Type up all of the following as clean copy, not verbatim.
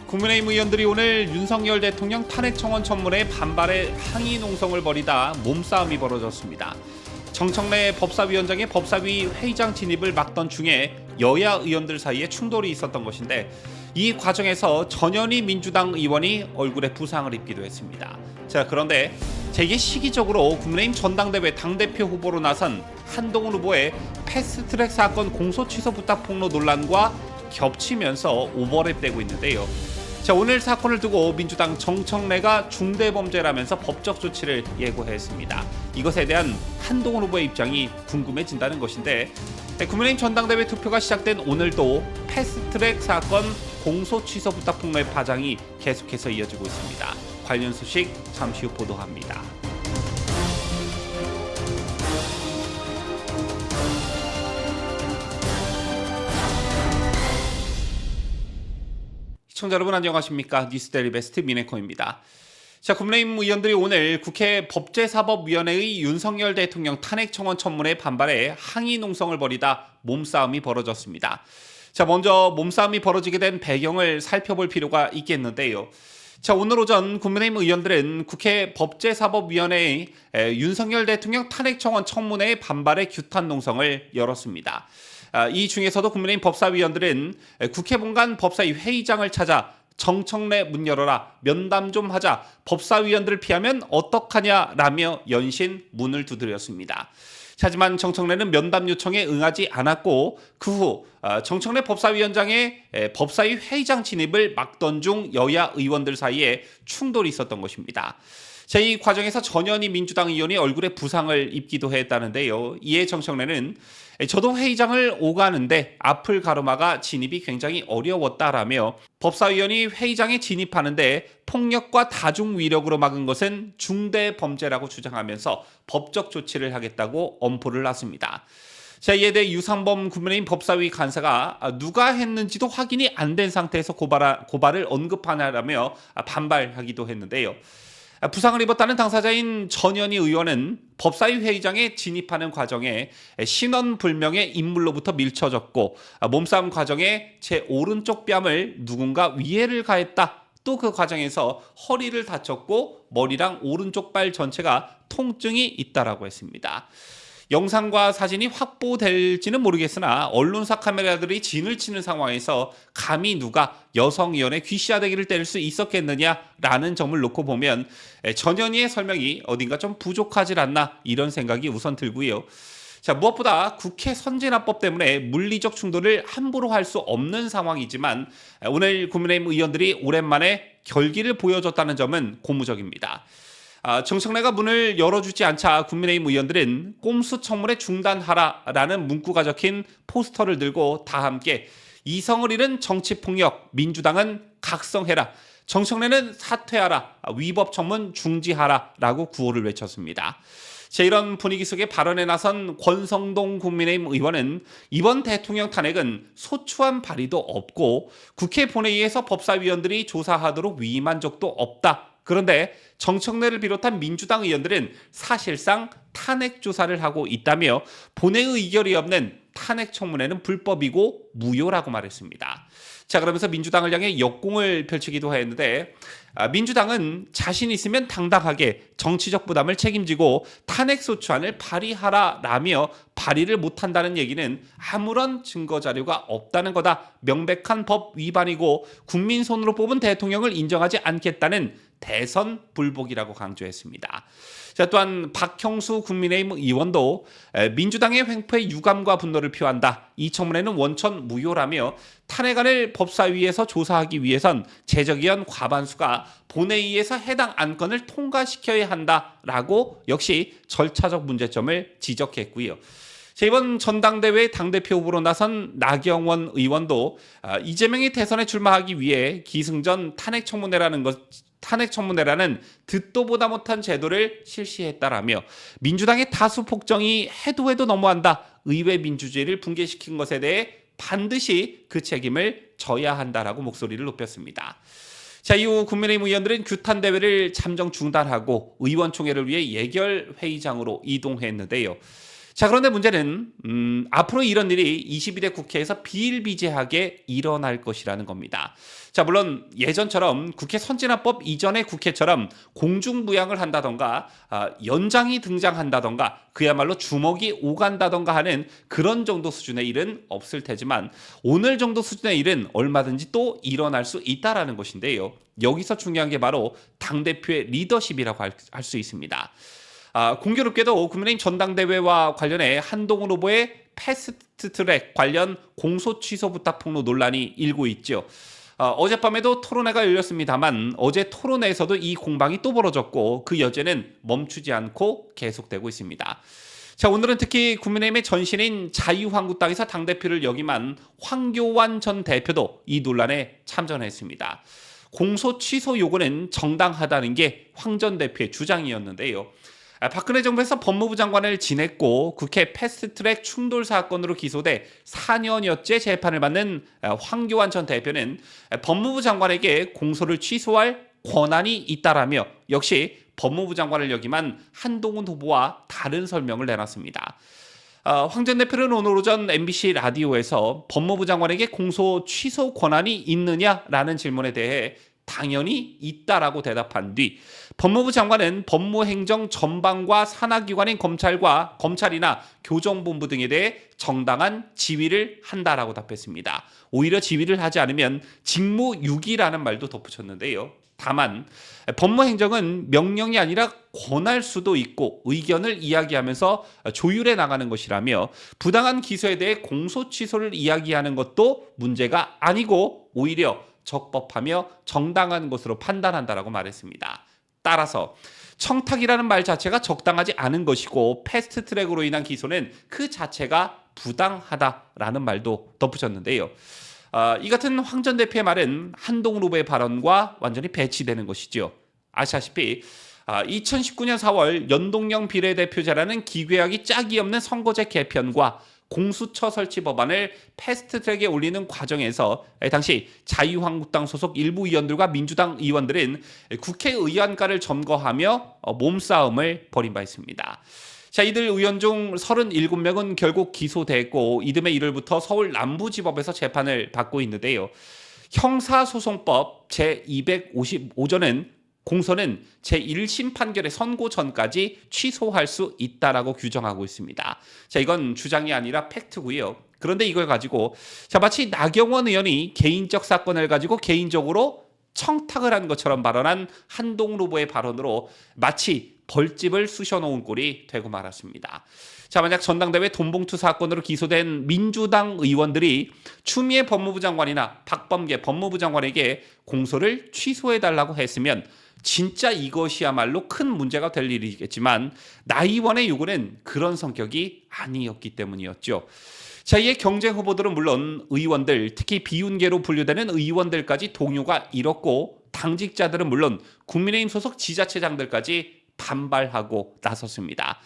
국민의힘 의원들이 오늘 윤석열 대통령 탄핵 청원 청문회에 반발해 항의 농성을 벌이다 몸싸움이 벌어졌습니다. 정청래 법사위원장의 법사위 회의장 진입을 막던 중에 여야 의원들 사이에 충돌이 있었던 것인데 이 과정에서 전현희 민주당 의원이 얼굴에 부상을 입기도 했습니다. 자, 그런데 이게 시기적으로 국민의힘 전당대회 당대표 후보로 나선 한동훈 후보의 패스트트랙 사건 공소 취소 부탁 폭로 논란과 겹치면서 오버랩되고 있는데요. 자, 오늘 사건을 두고 민주당 정청래가 중대범죄라면서 법적 조치를 예고했습니다. 이것에 대한 한동훈 후보의 입장이 궁금해진다는 것인데 국민의힘 전당대회 투표가 시작된 오늘도 패스트트랙 사건 공소 취소 부탁 폭로의 파장이 계속해서 이어지고 있습니다. 관련 소식 잠시 후 보도합니다. 시청자 여러분 안녕하십니까? 뉴스데일리 베스트 미네코입니다. 자, 국민의힘 의원들이 오늘 국회 법제사법위원회의 윤석열 대통령 탄핵 청원 청문회에 반발해 항의 농성을 벌이다 몸싸움이 벌어졌습니다. 자, 먼저 몸싸움이 벌어지게 된 배경을 살펴볼 필요가 있겠는데요. 자, 오늘 오전 국민의힘 의원들은 국회 법제사법위원회의 윤석열 대통령 탄핵 청원 청문회에 반발해 규탄 농성을 열었습니다. 이 중에서도 국민의힘 법사위원들은 국회 본관 법사위 회의장을 찾아 정청래 문 열어라, 면담 좀 하자, 법사위원들을 피하면 어떡하냐라며 연신 문을 두드렸습니다. 하지만 정청래는 면담 요청에 응하지 않았고 그 후 정청래 법사위원장의 법사위 회의장 진입을 막던 중 여야 의원들 사이에 충돌이 있었던 것입니다. 자, 이 과정에서 전현희 민주당 의원이 얼굴에 부상을 입기도 했다는데요. 이에 정청래는 저도 회의장을 오가는데 앞을 가로막아 진입이 굉장히 어려웠다라며 법사위원이 회의장에 진입하는데 폭력과 다중위력으로 막은 것은 중대 범죄라고 주장하면서 법적 조치를 하겠다고 엄포를 놨습니다. 자, 이에 대해 유상범 국민의힘 법사위 간사가 누가 했는지도 확인이 안 된 상태에서 고발을 언급하냐라며 반발하기도 했는데요. 부상을 입었다는 당사자인 전현희 의원은 법사위 회의장에 진입하는 과정에 신원불명의 인물로부터 밀쳐졌고 몸싸움 과정에 제 오른쪽 뺨을 누군가 위해를 가했다. 또 그 과정에서 허리를 다쳤고 머리랑 오른쪽 발 전체가 통증이 있다라고 했습니다. 영상과 사진이 확보될지는 모르겠으나 언론사 카메라들이 진을 치는 상황에서 감히 누가 여성 의원의 귀시아대기를 때릴 수 있었겠느냐라는 점을 놓고 보면 전현희의 설명이 어딘가 좀 부족하질 않나 이런 생각이 우선 들고요. 자, 무엇보다 국회 선진화법 때문에 물리적 충돌을 함부로 할 수 없는 상황이지만 오늘 국민의힘 의원들이 오랜만에 결기를 보여줬다는 점은 고무적입니다. 정청래가 문을 열어주지 않자 국민의힘 의원들은 꼼수 청문회 중단하라라는 문구가 적힌 포스터를 들고 다 함께 이성을 잃은 정치폭력, 민주당은 각성해라, 정청래는 사퇴하라, 위법 청문 중지하라라고 구호를 외쳤습니다. 자, 이런 분위기 속에 발언에 나선 권성동 국민의힘 의원은 이번 대통령 탄핵은 소추한 발의도 없고 국회 본회의에서 법사위원들이 조사하도록 위임한 적도 없다. 그런데 정청래를 비롯한 민주당 의원들은 사실상 탄핵 조사를 하고 있다며 본회의 의결이 없는 탄핵 청문회는 불법이고 무효라고 말했습니다. 자, 그러면서 민주당을 향해 역공을 펼치기도 했는데 민주당은 자신 있으면 당당하게 정치적 부담을 책임지고 탄핵 소추안을 발의하라라며 발의를 못한다는 얘기는 아무런 증거 자료가 없다는 거다. 명백한 법 위반이고 국민 손으로 뽑은 대통령을 인정하지 않겠다는 대선 불복이라고 강조했습니다. 자, 또한 박형수 국민의힘 의원도 민주당의 횡포에 유감과 분노를 표한다. 이 청문회는 원천 무효라며 탄핵안을 법사위에서 조사하기 위해선 재적의원 과반수가 본회의에서 해당 안건을 통과시켜야 한다라고 역시 절차적 문제점을 지적했고요. 자, 이번 전당대회 당대표 후보로 나선 나경원 의원도 이재명이 대선에 출마하기 위해 기승전 탄핵 청문회라는 듣도 보다 못한 제도를 실시했다라며 민주당의 다수 폭정이 해도 너무한다. 의회 민주주의를 붕괴시킨 것에 대해 반드시 그 책임을 져야 한다라고 목소리를 높였습니다. 자, 이후 국민의힘 의원들은 규탄 대회를 잠정 중단하고 의원총회를 위해 예결회의장으로 이동했는데요. 자, 그런데 문제는 앞으로 이런 일이 22대 국회에서 비일비재하게 일어날 것이라는 겁니다. 자, 물론 예전처럼 국회 선진화법 이전의 국회처럼 공중부양을 한다던가 연장이 등장한다던가 그야말로 주먹이 오간다던가 하는 그런 정도 수준의 일은 없을 테지만 오늘 정도 수준의 일은 얼마든지 또 일어날 수 있다라는 것인데요. 여기서 중요한 게 바로 당대표의 리더십이라고 할 수 있습니다. 공교롭게도 국민의힘 전당대회와 관련해 한동훈 후보의 패스트트랙 관련 공소 취소 부탁 폭로 논란이 일고 있죠. 어젯밤에도 토론회가 열렸습니다만 어제 토론회에서도 이 공방이 또 벌어졌고 그 여제는 멈추지 않고 계속되고 있습니다. 자, 오늘은 특히 국민의힘의 전신인 자유한국당에서 당대표를 역임한 황교안 전 대표도 이 논란에 참전했습니다. 공소 취소 요구는 정당하다는 게 황 전 대표의 주장이었는데요. 박근혜 정부에서 법무부 장관을 지냈고 국회 패스트트랙 충돌 사건으로 기소돼 4년여째 재판을 받는 황교안 전 대표는 법무부 장관에게 공소를 취소할 권한이 있다라며 역시 법무부 장관을 역임한 한동훈 후보와 다른 설명을 내놨습니다. 황 전 대표는 오늘 오전 MBC 라디오에서 법무부 장관에게 공소 취소 권한이 있느냐라는 질문에 대해 당연히 있다라고 대답한 뒤 법무부 장관은 법무행정 전반과 산하기관인 검찰이나 교정본부 등에 대해 정당한 지휘를 한다라고 답했습니다. 오히려 지휘를 하지 않으면 직무유기라는 말도 덧붙였는데요. 다만 법무행정은 명령이 아니라 권할 수도 있고 의견을 이야기하면서 조율해 나가는 것이라며 부당한 기소에 대해 공소 취소를 이야기하는 것도 문제가 아니고 오히려 적법하며 정당한 것으로 판단한다라고 말했습니다. 따라서 청탁이라는 말 자체가 적당하지 않은 것이고 패스트트랙으로 인한 기소는 그 자체가 부당하다라는 말도 덧붙였는데요. 이 같은 황 전 대표의 말은 한동훈 후보의 발언과 완전히 배치되는 것이죠. 아시다시피 2019년 4월 연동형 비례대표제라는 기괴하기 짝이 없는 선거제 개편과 공수처 설치 법안을 패스트트랙에 올리는 과정에서 당시 자유한국당 소속 일부 의원들과 민주당 의원들은 국회의원과를 점거하며 몸싸움을 벌인 바 있습니다. 자, 이들 의원 중 37명은 결국 기소됐고 이듬해 1월부터 서울 남부지법에서 재판을 받고 있는데요. 형사소송법 제255조는 공소는 제1심 판결의 선고 전까지 취소할 수 있다라고 규정하고 있습니다. 자, 이건 주장이 아니라 팩트고요. 그런데 이걸 가지고 마치 나경원 의원이 개인적 사건을 가지고 개인적으로 청탁을 한 것처럼 발언한 한동훈 후보의 발언으로 마치 벌집을 쑤셔놓은 꼴이 되고 말았습니다. 자, 만약 전당대회 돈봉투 사건으로 기소된 민주당 의원들이 추미애 법무부 장관이나 박범계 법무부 장관에게 공소를 취소해달라고 했으면 진짜 이것이야말로 큰 문제가 될 일이겠지만 나 의원의 요구는 그런 성격이 아니었기 때문이었죠. 자, 이에 경쟁 후보들은 물론 의원들, 특히 비윤계로 분류되는 의원들까지 동요가 일었고 당직자들은 물론 국민의힘 소속 지자체장들까지 반발하고 나섰습니다.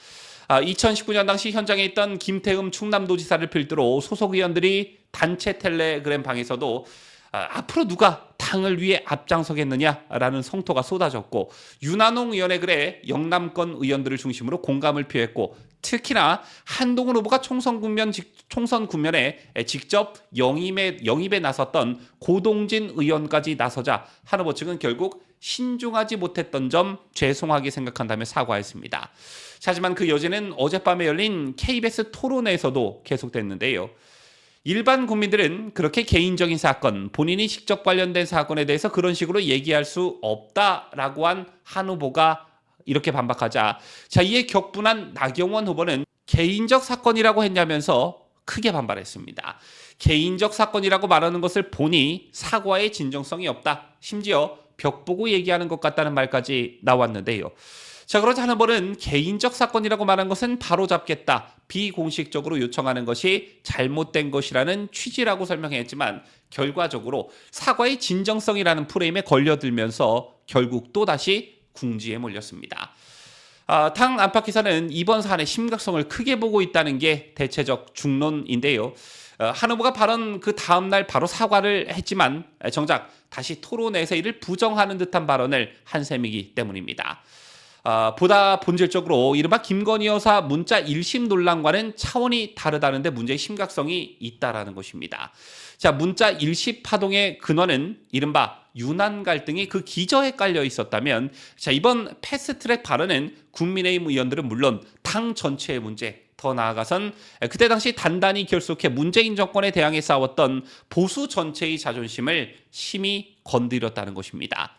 2019년 당시 현장에 있던 김태흠 충남도지사를 필두로 소속 의원들이 단체 텔레그램 방에서도 앞으로 누가 당을 위해 앞장서겠느냐라는 성토가 쏟아졌고 윤한홍 의원의 글에 영남권 의원들을 중심으로 공감을 표했고 특히나 한동훈 후보가 총선 국면에 직접 영입에 나섰던 고동진 의원까지 나서자 한 후보 측은 결국 신중하지 못했던 점 죄송하게 생각한다며 사과했습니다. 하지만 그 여지는 어젯밤에 열린 KBS 토론회에서도 계속됐는데요. 일반 국민들은 그렇게 개인적인 사건, 본인이 직접 관련된 사건에 대해서 그런 식으로 얘기할 수 없다라고 한 후보가 이렇게 반박하자 이에 격분한 나경원 후보는 개인적 사건이라고 했냐면서 크게 반발했습니다. 개인적 사건이라고 말하는 것을 보니 사과의 진정성이 없다. 심지어 벽 보고 얘기하는 것 같다는 말까지 나왔는데요. 자, 그러자 한 후보는 개인적 사건이라고 말한 것은 바로잡겠다. 비공식적으로 요청하는 것이 잘못된 것이라는 취지라고 설명했지만 결과적으로 사과의 진정성이라는 프레임에 걸려들면서 결국 또다시 궁지에 몰렸습니다. 당 안팎에서는 이번 사안의 심각성을 크게 보고 있다는 게 대체적 중론인데요. 한 후보가 발언 그 다음날 바로 사과를 했지만 정작 다시 토론회에서 이를 부정하는 듯한 발언을 한 셈이기 때문입니다. 보다 본질적으로 이른바 김건희 여사 문자 1심 논란과는 차원이 다르다는데 문제의 심각성이 있다라는 것입니다. 자, 문자 1심 파동의 근원은 이른바 윤한 갈등이 그 기저에 깔려 있었다면, 자, 이번 패스트트랙 발언은 국민의힘 의원들은 물론 당 전체의 문제, 더 나아가선 그때 당시 단단히 결속해 문재인 정권에 대항해 싸웠던 보수 전체의 자존심을 심히 건드렸다는 것입니다.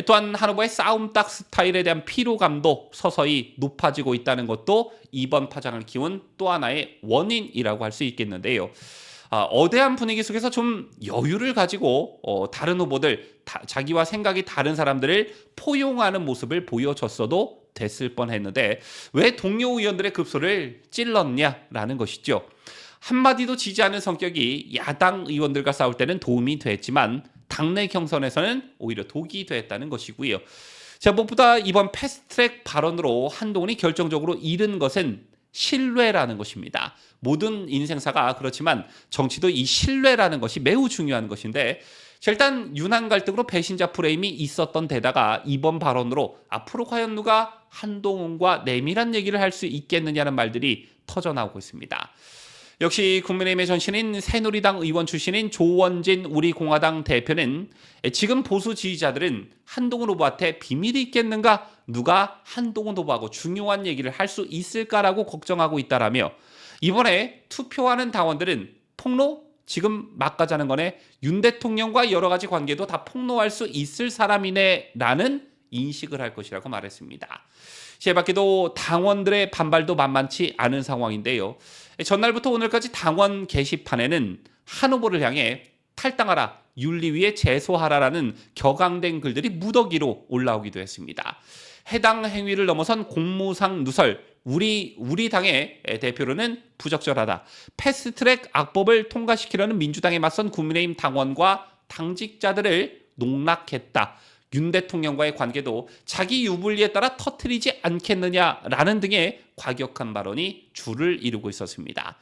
또한 한 후보의 싸움닭 스타일에 대한 피로감도 서서히 높아지고 있다는 것도 이번 파장을 키운 또 하나의 원인이라고 할 수 있겠는데요. 어대한 분위기 속에서 좀 여유를 가지고 다른 후보들, 자기와 생각이 다른 사람들을 포용하는 모습을 보여줬어도 됐을 뻔했는데 왜 동료 의원들의 급소를 찔렀냐라는 것이죠. 한마디도 지지 않은 성격이 야당 의원들과 싸울 때는 도움이 됐지만 당내 경선에서는 오히려 독이 됐다는 것이고요. 자, 무엇보다 이번 패스트트랙 발언으로 한동훈이 결정적으로 잃은 것은 신뢰라는 것입니다. 모든 인생사가 그렇지만 정치도 이 신뢰라는 것이 매우 중요한 것인데, 일단 윤한 갈등으로 배신자 프레임이 있었던 데다가 이번 발언으로 앞으로 과연 누가 한동훈과 내밀한 얘기를 할 수 있겠느냐는 말들이 터져나오고 있습니다. 역시 국민의힘의 전신인 새누리당 의원 출신인 조원진 우리공화당 대표는 지금 보수 지지자들은 한동훈 후보한테 비밀이 있겠는가, 누가 한동훈 후보하고 중요한 얘기를 할 수 있을까라고 걱정하고 있다라며, 이번에 투표하는 당원들은 폭로? 지금 막 가자는 거네, 윤 대통령과 여러 가지 관계도 다 폭로할 수 있을 사람이네 라는 인식을 할 것이라고 말했습니다. 제 밖에도 당원들의 반발도 만만치 않은 상황인데요. 전날부터 오늘까지 당원 게시판에는 한 후보를 향해 탈당하라, 윤리위에 제소하라라는 격앙된 글들이 무더기로 올라오기도 했습니다. 해당 행위를 넘어선 공무상 누설, 우리 당의 대표로는 부적절하다, 패스트트랙 악법을 통과시키려는 민주당에 맞선 국민의힘 당원과 당직자들을 농락했다, 윤 대통령과의 관계도 자기 유불리에 따라 터뜨리지 않겠느냐라는 등의 과격한 발언이 줄을 이루고 있었습니다.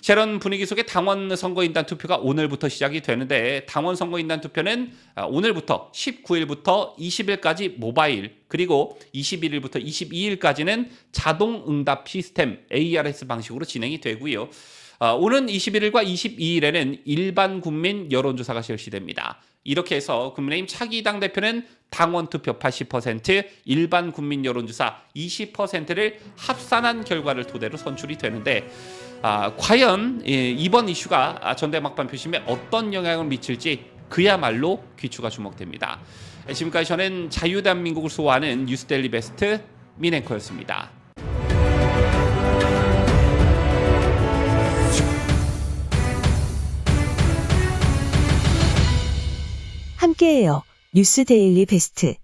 이런 분위기 속에 당원 선거인단 투표가 오늘부터 시작이 되는데, 당원 선거인단 투표는 오늘부터 19일부터 20일까지 모바일, 그리고 21일부터 22일까지는 자동 응답 시스템 ARS 방식으로 진행이 되고요. 오는 21일과 22일에는 일반 국민 여론조사가 실시됩니다. 이렇게 해서 국민의힘 차기 당대표는 당원 투표 80%, 일반 국민 여론조사 20%를 합산한 결과를 토대로 선출이 되는데, 과연 이번 이슈가 전대막판 표심에 어떤 영향을 미칠지 그야말로 귀추가 주목됩니다. 지금까지 저는 자유대한민국을 수호하는 뉴스데일리 베스트 민앵커였습니다. 함께해요. 뉴스데일리 베스트.